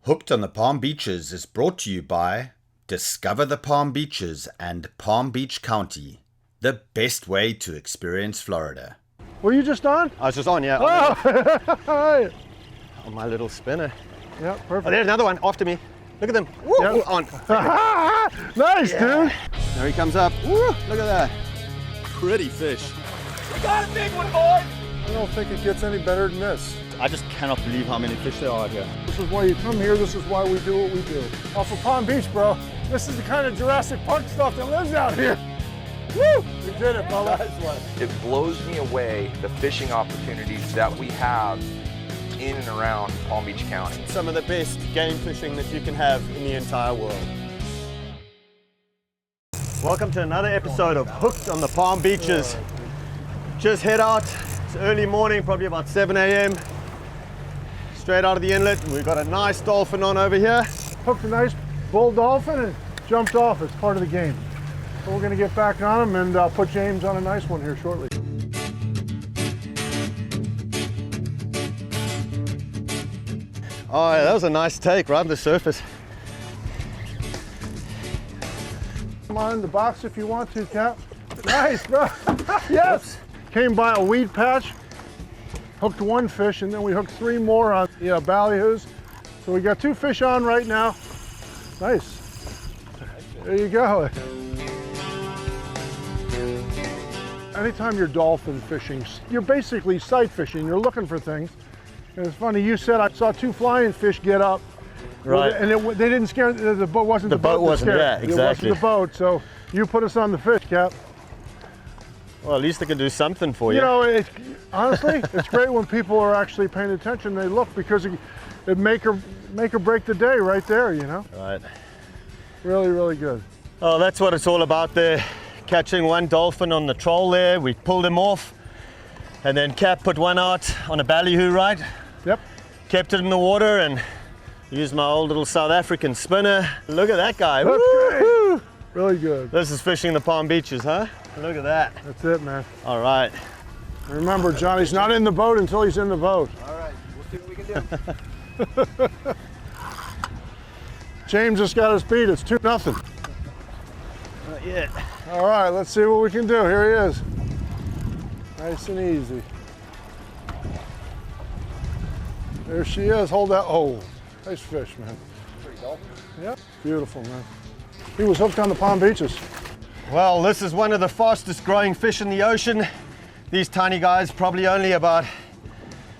Hooked on the Palm Beaches is brought to you by Discover the Palm Beaches and Palm Beach County, the best way to experience Florida. Were you just on? I was just on, yeah. Oh! On my little spinner. Yeah, perfect. Oh, there's another one after me. Look at them. Woo, Yep. on. Nice, dude. There he comes up. Woo, look at that. Pretty fish. We got a big one, boys! I don't think it gets any better than this. I just cannot believe how many fish there are here. This is why you come here. This is why we do what we do. Off of Palm Beach, bro. This is the kind of Jurassic Park stuff that lives out here. Woo! We did it, fella. It blows me away the fishing opportunities that we have in and around Palm Beach County. Some of the best game fishing that you can have in the entire world. Welcome to another episode of Hooked on the Palm Beaches. Just head out. It's early morning, probably about 7 a.m. Straight out of the inlet. We've got a nice dolphin on over here. Hooked a nice bull dolphin and jumped off. It's part of the game. So we're going to get back on him and put James on a nice one here shortly. Oh, yeah, that was a nice take right on the surface. Come on in the box if you want to, Cap. Nice, bro. Yes. Came by a weed patch, hooked one fish, and then we hooked 3 more on the ballyhoos. So we got 2 fish on right now. Nice. There you go. Anytime you're dolphin fishing, you're basically sight fishing. You're looking for things. And it's funny, you said I saw 2 flying fish get up. Right. And they didn't scare, the boat wasn't the boat. The boat wasn't, yeah, It exactly. wasn't the boat, so you put us on the fish, Cap. Well, at least I can do something for you. You know, honestly, it's great when people are actually paying attention. They look because it make or break the day right there, you know? Right. Really, really good. Oh, that's what it's all about there. Catching one dolphin on the troll there. We pulled him off. And then Cap put one out on a ballyhoo, right? Yep. Kept it in the water and used my old little South African spinner. Look at that guy. That's Woo-hoo! great. Really good. This is fishing the Palm Beaches, huh? Look at that. That's it, man. All right. Remember, Johnny's not in the boat until he's in the boat. All right, we'll see what we can do. James just got his beat. It's 2-0. Not yet. All right, let's see what we can do. Here he is. Nice and easy. There she is. Hold that. Oh, nice fish, man. Pretty dolphin. Yep. Beautiful, man. He was hooked on the Palm Beaches. Well, this is one of the fastest growing fish in the ocean. These tiny guys probably only about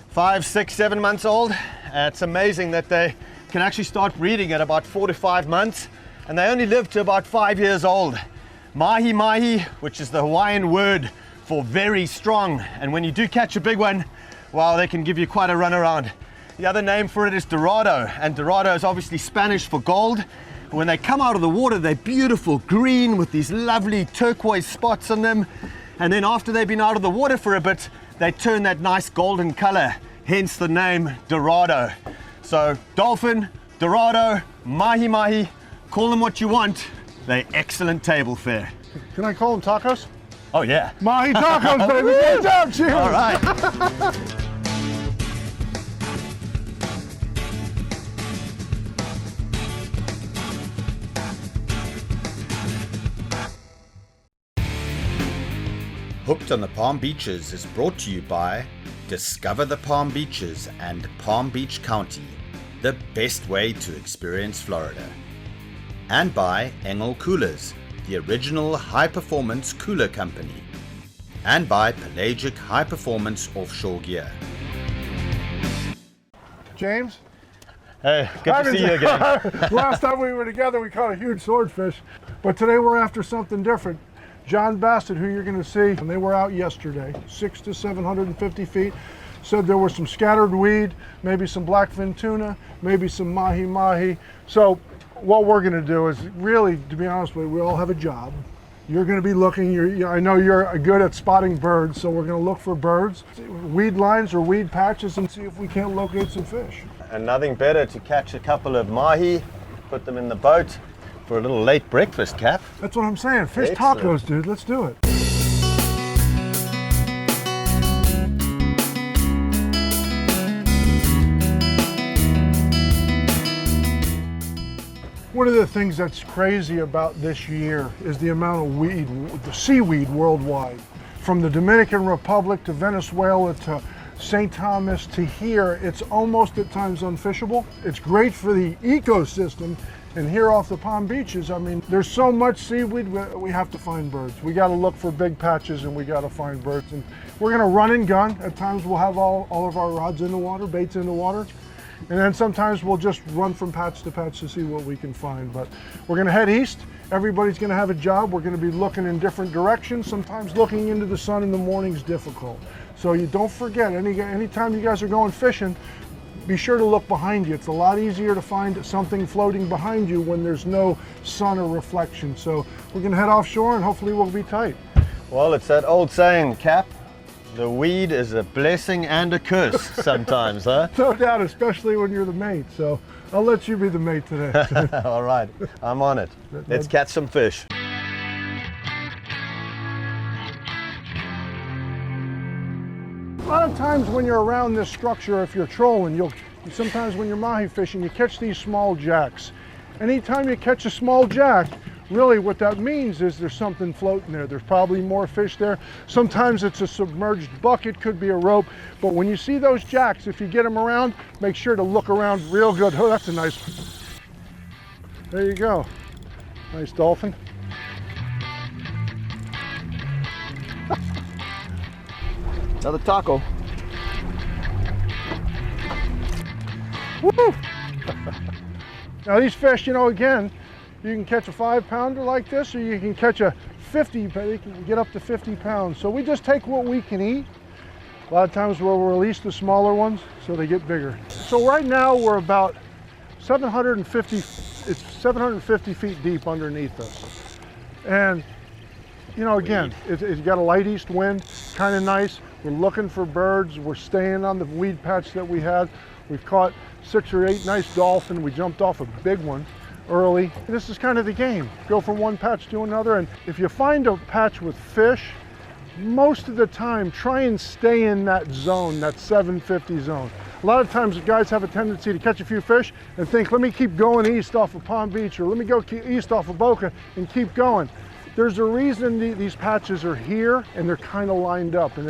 5, 6, 7 months old. It's amazing that they can actually start breeding at about 4 to 5 months, and they only live to about 5 years old. Mahi mahi, which is the Hawaiian word for very strong, and when you do catch a big one, well, they can give you quite a run around. The other name for it is dorado, and dorado is obviously Spanish for gold. When they come out of the water, they're beautiful green with these lovely turquoise spots on them. And then after they've been out of the water for a bit, they turn that nice golden color, hence the name dorado. So dolphin, dorado, mahi mahi, call them what you want. They're excellent table fare. Can I call them tacos? Oh yeah. Mahi tacos, baby. Good job, cheers. All right. Hooked on the Palm Beaches is brought to you by Discover the Palm Beaches and Palm Beach County, the best way to experience Florida. And by Engel Coolers, the original high-performance cooler company. And by Pelagic high-performance offshore gear. James? Hey, good to see you again. Last time we were together, we caught a huge swordfish. But today we're after something different. John Bassett, who you're going to see, and they were out yesterday, 600 to 750 feet. Said there was some scattered weed, maybe some blackfin tuna, maybe some mahi-mahi. So what we're going to do is really, to be honest with you, we all have a job. You're going to be looking, I know you're good at spotting birds, so we're going to look for birds, weed lines or weed patches, and see if we can't locate some fish. And nothing better to catch a couple of mahi, put them in the boat for a little late breakfast, Cap. That's what I'm saying. Fish Excellent. tacos, dude. Let's do it. One of the things that's crazy about this year is the amount of weed, the seaweed worldwide. From the Dominican Republic to Venezuela to St. Thomas to here, it's almost at times unfishable. It's great for the ecosystem. And here off the Palm Beaches, I mean, there's so much seaweed, we have to find birds. We got to look for big patches and we got to find birds. And we're going to run and gun. At times we'll have all of our rods in the water, baits in the water. And then sometimes we'll just run from patch to patch to see what we can find. But we're going to head east. Everybody's going to have a job. We're going to be looking in different directions. Sometimes looking into the sun in the morning is difficult. So you don't forget, anytime you guys are going fishing, be sure to look behind you. It's a lot easier to find something floating behind you when there's no sun or reflection. So we're going to head offshore and hopefully we'll be tight. Well, it's that old saying, Cap, the weed is a blessing and a curse sometimes, huh? No doubt, especially when you're the mate. So I'll let you be the mate today. All right, I'm on it. Let's catch some fish. A lot of times when you're around this structure, if you're trolling, sometimes when you're Mahi fishing, you catch these small jacks. Anytime you catch a small jack, really what that means is there's something floating there. There's probably more fish there. Sometimes it's a submerged bucket, could be a rope. But when you see those jacks, if you get them around, make sure to look around real good. Oh, that's a nice one. There you go. Nice dolphin. Another taco. Woo! Now these fish, again, you can catch a 5-pounder like this, or you can catch a 50, but you can get up to 50 pounds. So we just take what we can eat. A lot of times we'll release the smaller ones so they get bigger. So right now we're about 750 feet deep underneath us. And again, it's got a light east wind, kind of nice. We're looking for birds. We're staying on the weed patch that we had. We've caught 6 or 8 nice dolphin. We jumped off a big one early. This is kind of the game. Go from one patch to another. And if you find a patch with fish, most of the time, try and stay in that zone, that 750 zone. A lot of times guys have a tendency to catch a few fish and think, let me keep going east off of Palm Beach, or let me go east off of Boca and keep going. There's a reason these patches are here and they're kind of lined up, and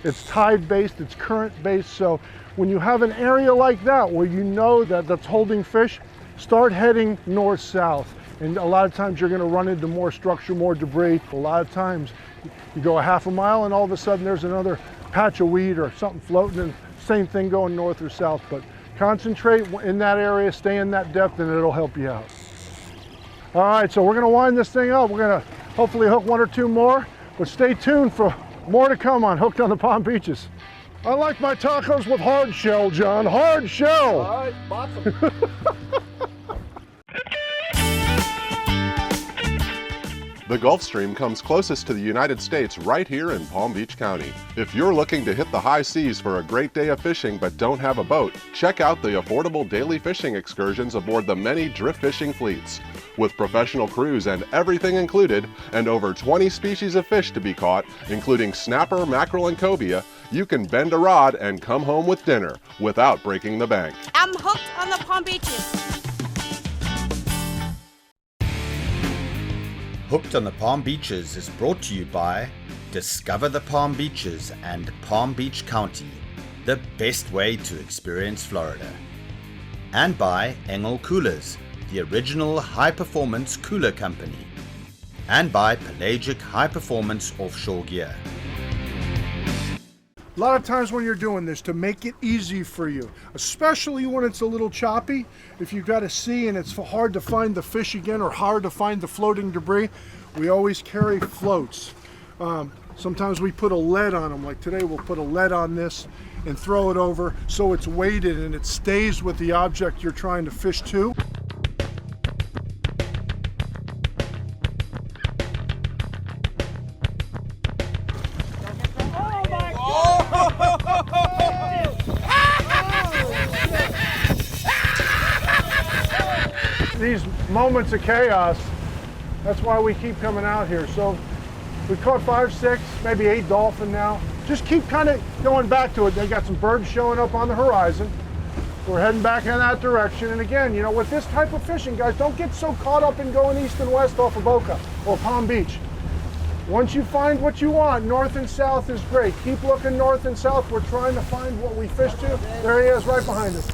it's tide based, it's current based. So when you have an area like that where you know that's holding fish, start heading north south. And a lot of times you're going to run into more structure, more debris. A lot of times you go a half a mile and all of a sudden there's another patch of weed or something floating, and same thing going north or south. But concentrate in that area, stay in that depth, and it'll help you out. All right, so we're going to wind this thing up. We're going to hopefully hook 1 or 2 more, but stay tuned for more to come on Hooked on the Palm Beaches. I like my tacos with hard shell, John. Hard shell. All right, awesome. The Gulf Stream comes closest to the United States right here in Palm Beach County. If you're looking to hit the high seas for a great day of fishing but don't have a boat, check out the affordable daily fishing excursions aboard the many drift fishing fleets. With professional crews and everything included, and over 20 species of fish to be caught, including snapper, mackerel, and cobia, you can bend a rod and come home with dinner without breaking the bank. I'm hooked on the Palm Beaches. Hooked on the Palm Beaches is brought to you by Discover the Palm Beaches and Palm Beach County, the best way to experience Florida. And by Engel Coolers, the original high-performance cooler company. And by Pelagic high-performance offshore gear. A lot of times when you're doing this, to make it easy for you, especially when it's a little choppy, if you've got to see and it's hard to find the fish again or hard to find the floating debris, we always carry floats. Sometimes we put a lead on them, like today we'll put a lead on this and throw it over so it's weighted and it stays with the object you're trying to fish to. These moments of chaos, that's why we keep coming out here. So we caught 5, 6, maybe 8 dolphin now. Just keep kind of going back to it. They got some birds showing up on the horizon. We're heading back in that direction. And again, you know, with this type of fishing, guys, don't get so caught up in going east and west off of Boca or Palm Beach. Once you find what you want, north and south is great. Keep looking north and south. We're trying to find what we fished to. There he is, right behind us.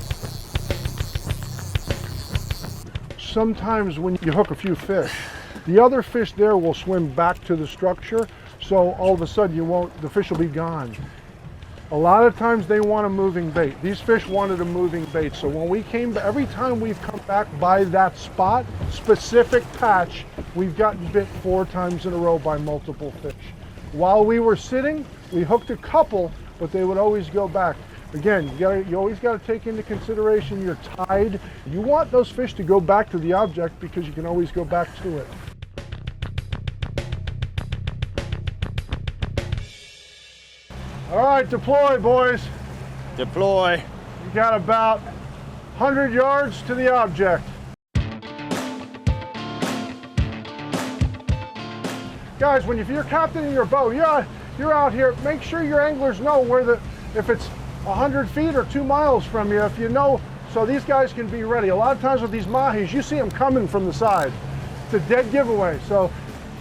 Sometimes when you hook a few fish, the other fish there will swim back to the structure, so all of a sudden the fish will be gone. A lot of times they want a moving bait. These fish wanted a moving bait, so when we came, every time we've come back by that spot, specific patch, we've gotten bit 4 times in a row by multiple fish. While we were sitting, we hooked a couple, but they would always go back. Again, you always got to take into consideration your tide. You want those fish to go back to the object because you can always go back to it. All right, deploy, boys. Deploy. You got about 100 yards to the object. Guys, if you're captaining your boat, you're out here, make sure your anglers know if it's 100 feet or 2 miles from you, if you know, so these guys can be ready. A lot of times with these Mahis, you see them coming from the side. It's a dead giveaway. So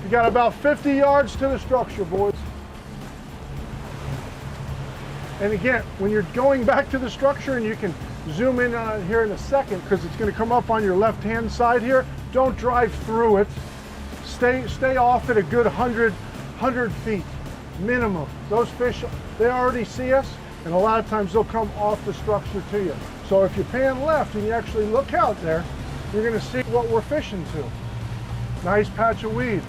you got about 50 yards to the structure, boys. And again, when you're going back to the structure, and you can zoom in on it here in a second because it's going to come up on your left-hand side here, don't drive through it. Stay off at a good 100 feet minimum. Those fish, they already see us, and a lot of times they'll come off the structure to you. So if you pan left and you actually look out there, you're going to see what we're fishing to. Nice patch of weed.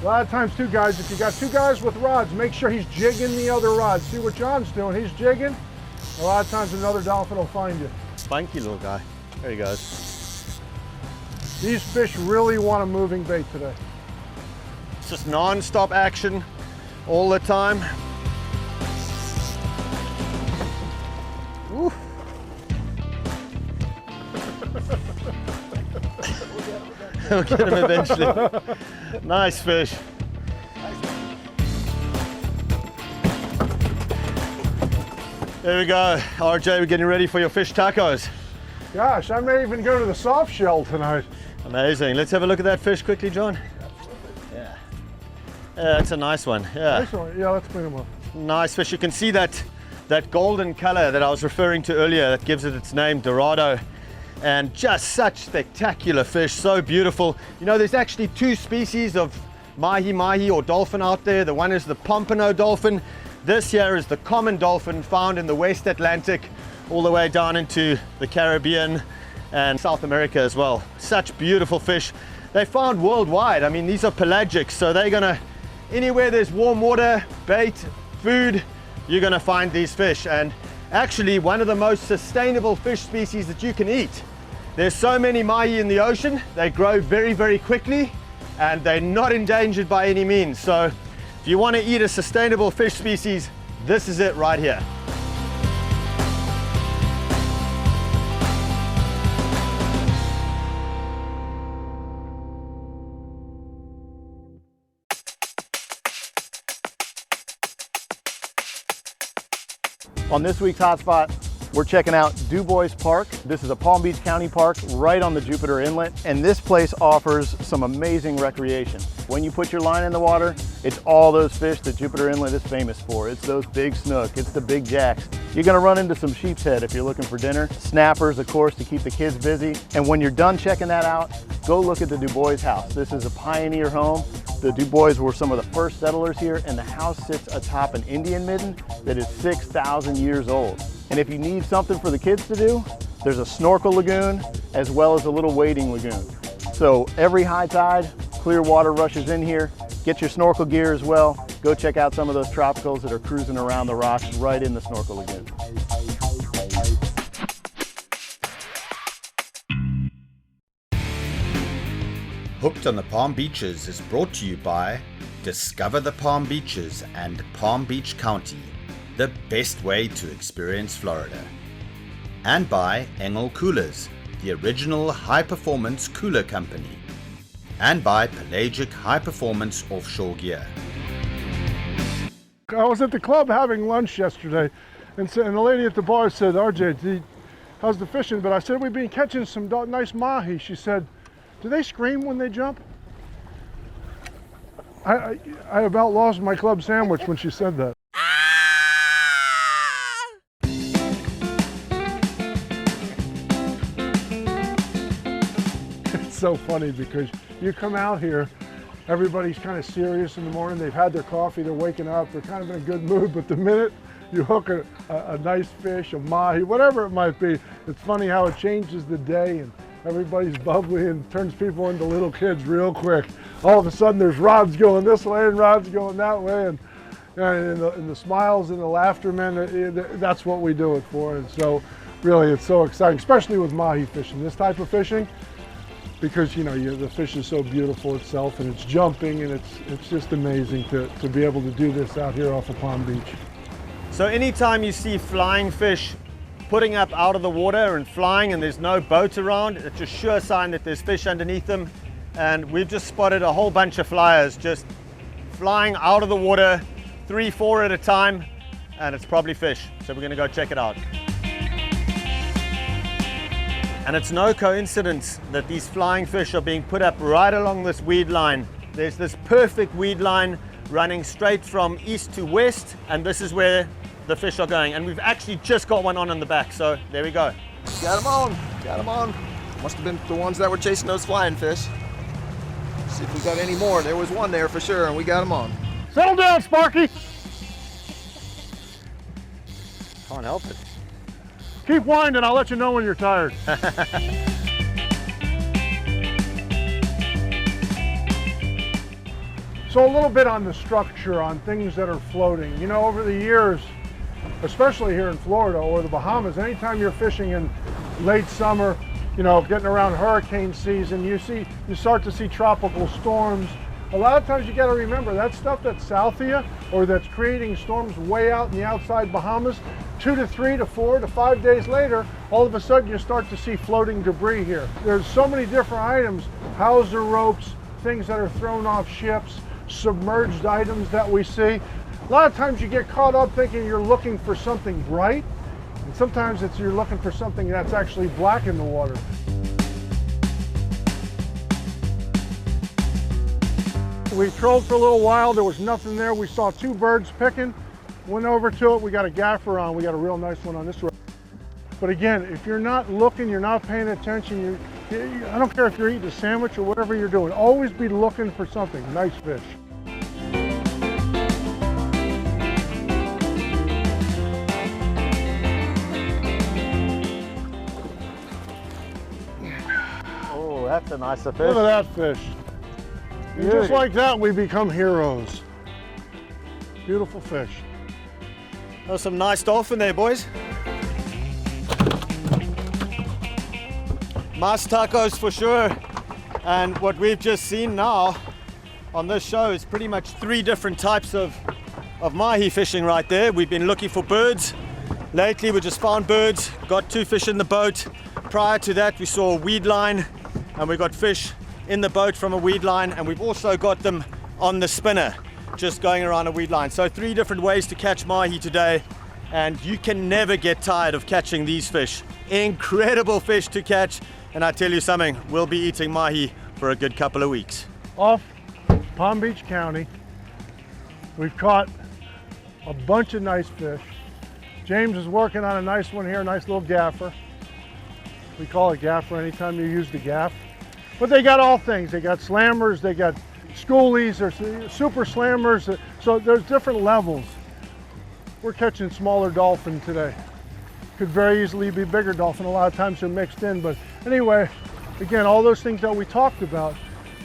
A lot of times too, guys, if you got 2 guys with rods, make sure he's jigging the other rod. See what John's doing, he's jigging. A lot of times another dolphin will find you. Spunky little guy. There he goes. These fish really want a moving bait today. It's just non-stop action all the time. Woo. We'll get him eventually. Nice fish. There we go. RJ, we're getting ready for your fish tacos. Gosh, I may even go to the soft shell tonight. Amazing. Let's have a look at that fish quickly, John. Yeah. Yeah, that's a nice one. Yeah. Nice one. Yeah, let's clean them up. Nice fish. You can see that golden color that I was referring to earlier that gives it its name, Dorado. And just such spectacular fish, so beautiful. You know, there's actually 2 species of mahi or dolphin out there. The one is the pompano dolphin. This here is the common dolphin found in the West Atlantic all the way down into the Caribbean and South America as well. Such beautiful fish. They're found worldwide. I mean, these are pelagic, so they're gonna, anywhere there's warm water, bait, food, you're gonna find these fish. And actually one of the most sustainable fish species that you can eat. There's so many mahi in the ocean, they grow very, very quickly, and they're not endangered by any means. So if you want to eat a sustainable fish species, this is it right here. On this week's hotspot, we're checking out Du Bois Park. This is a Palm Beach County park right on the Jupiter Inlet, and this place offers some amazing recreation. When you put your line in the water, it's all those fish that Jupiter Inlet is famous for. It's those big snook, it's the big jacks. You're gonna run into some sheep's head if you're looking for dinner, snappers, of course, to keep the kids busy. And when you're done checking that out, go look at the Du Bois house. This is a pioneer home. The Du Bois were some of the first settlers here, and the house sits atop an Indian midden that is 6,000 years old. And if you need something for the kids to do, there's a snorkel lagoon as well as a little wading lagoon. So every high tide, clear water rushes in here. Get your snorkel gear as well. Go check out some of those tropicals that are cruising around the rocks right in the snorkel lagoon. Hooked on the Palm Beaches is brought to you by Discover the Palm Beaches and Palm Beach County, the best way to experience Florida. And by Engel Coolers, the original high-performance cooler company. And by Pelagic High-Performance Offshore Gear. I was at the club having lunch yesterday, And the lady at the bar said, RJ, how's the fishing? But I said, we've been catching some nice mahi. She said, do they scream when they jump? I about lost my club sandwich when she said that. It's so funny because you come out here, everybody's kind of serious in the morning. They've had their coffee, they're waking up, they're kind of in a good mood. But the minute you hook a nice fish, a mahi, whatever it might be, it's funny how it changes the day and everybody's bubbly and turns people into little kids real quick. All of a sudden there's rods going this way and rods going that way, and the smiles and the laughter, man, that's what we do it for. And so really it's so exciting, especially with mahi fishing, this type of fishing, because the fish is so beautiful itself and it's jumping, and it's just amazing to be able to do this out here off of Palm Beach. So anytime you see flying fish putting up out of the water and flying and there's no boat around, it's a sure sign that there's fish underneath them. And we've just spotted a whole bunch of flyers just flying out of the water, 3, 4 at a time, and it's probably fish. So we're gonna go check it out. And it's no coincidence that these flying fish are being put up right along this weed line. There's this perfect weed line running straight from east to west, and this is where the fish are going. And we've actually just got one on in the back, so there we go. Got him on, got him on. Must have been the ones that were chasing those flying fish. See if we got any more. There was one there for sure, and we got him on. Settle down, Sparky. Can't help it. Keep winding, I'll let you know when you're tired. So a little bit on the structure, on things that are floating. Over the years, especially here in Florida or the Bahamas, anytime you're fishing in late summer, getting around hurricane season, you start to see tropical storms. A lot of times you got to remember that stuff that's south of you or that's creating storms way out in the outside Bahamas, 2 to 3 to 4 to 5 days later, all of a sudden you start to see floating debris here. There's so many different items, hawser ropes, things that are thrown off ships, submerged items that we see. A lot of times you get caught up thinking you're looking for something bright, and sometimes you're looking for something that's actually black in the water. We trolled for a little while, there was nothing there. We saw 2 birds picking, went over to it, we got a gaffer on, we got a real nice one on this one. But again, if you're not looking, you're not paying attention, I don't care if you're eating a sandwich or whatever you're doing, always be looking for something, nice fish. Oh, that's a nicer fish. Look at that fish. And just like that, we become heroes. Beautiful fish. There's some nice dolphin there, boys. Mas tacos for sure. And what we've just seen now on this show is pretty much 3 different types of mahi fishing right there. We've been looking for birds. Lately we just found birds, got 2 fish in the boat. Prior to that we saw a weed line and we got fish in the boat from a weed line, and we've also got them on the spinner just going around a weed line. So 3 different ways to catch mahi today, and you can never get tired of catching these fish. Incredible fish to catch, and I tell you something, we'll be eating mahi for a good couple of weeks. Off Palm Beach County, we've caught a bunch of nice fish. James is working on a nice one here, a nice little gaffer. We call it gaffer anytime you use the gaff. But they got all things. They got slammers, they got schoolies, there's super slammers. So there's different levels. We're catching smaller dolphin today. Could very easily be bigger dolphin. A lot of times they're mixed in. But anyway, again, all those things that we talked about,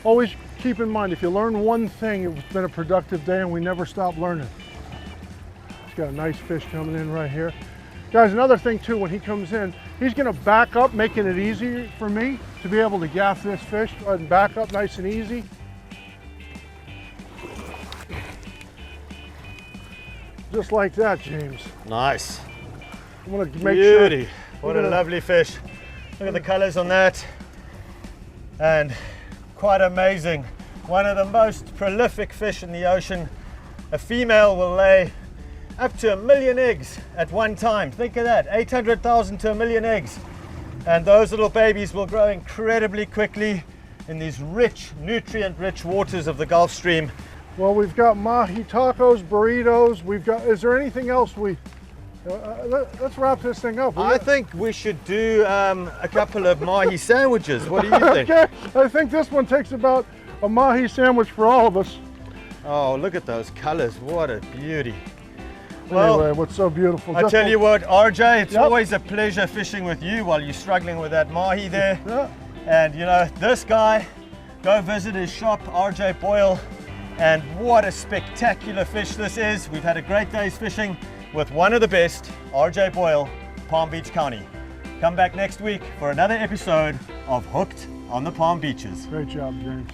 always keep in mind, if you learn one thing, it's been a productive day and we never stop learning. He's got a nice fish coming in right here. Guys, another thing too, when he comes in, he's gonna back up, making it easy for me to be able to gaff this fish. Go ahead and back up nice and easy. Just like that, James. Nice. I'm gonna make sure. Beauty. What a lovely fish. Look at the colors on that. And quite amazing. One of the most prolific fish in the ocean. A female will lay up to 1 million eggs at one time. Think of that, 800,000 to 1 million eggs. And those little babies will grow incredibly quickly in these rich, nutrient-rich waters of the Gulf Stream. Well, we've got mahi tacos, burritos. We've got, is there anything else let's wrap this thing up. I think we should do a couple of mahi sandwiches. What do you think? Okay, I think this one takes about a mahi sandwich for all of us. Oh, look at those colors. What a beauty. Anyway, what's so beautiful? I tell you what, RJ, it's always a pleasure fishing with you while you're struggling with that mahi there. Yeah. And you know, this guy, go visit his shop, RJ Boyle, and what a spectacular fish this is. We've had a great day's fishing with one of the best, RJ Boyle, Palm Beach County. Come back next week for another episode of Hooked on the Palm Beaches. Great job, James.